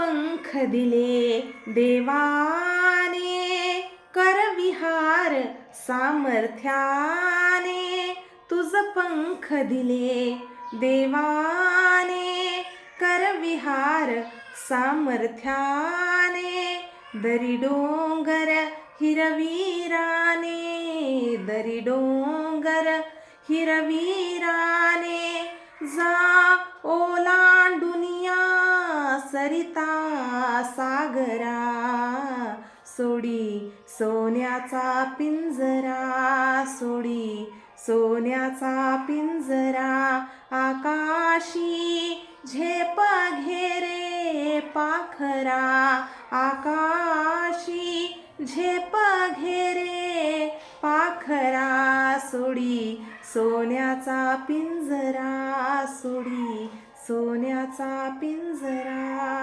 पंख दिले देवाने, कर विहार सामर्थ्याने. तुझ पंख दिले देवाने, कर विहार सामर्थ्याने. दरी डोंगर हिरवीराने, दरी डोंगर हिरवीराने. जा ओलांडुनिया सरिता सागरा, सोडी सोन्याचा पिंजरा, सोडी सोन्याचा पिंजरा. आकाशी झेप घेरे पाखरा, आकाशी झेप घेरे पाखरा. सोडी सोन्याचा पिंजरा, सोडी सोन्याचा पिंजरा.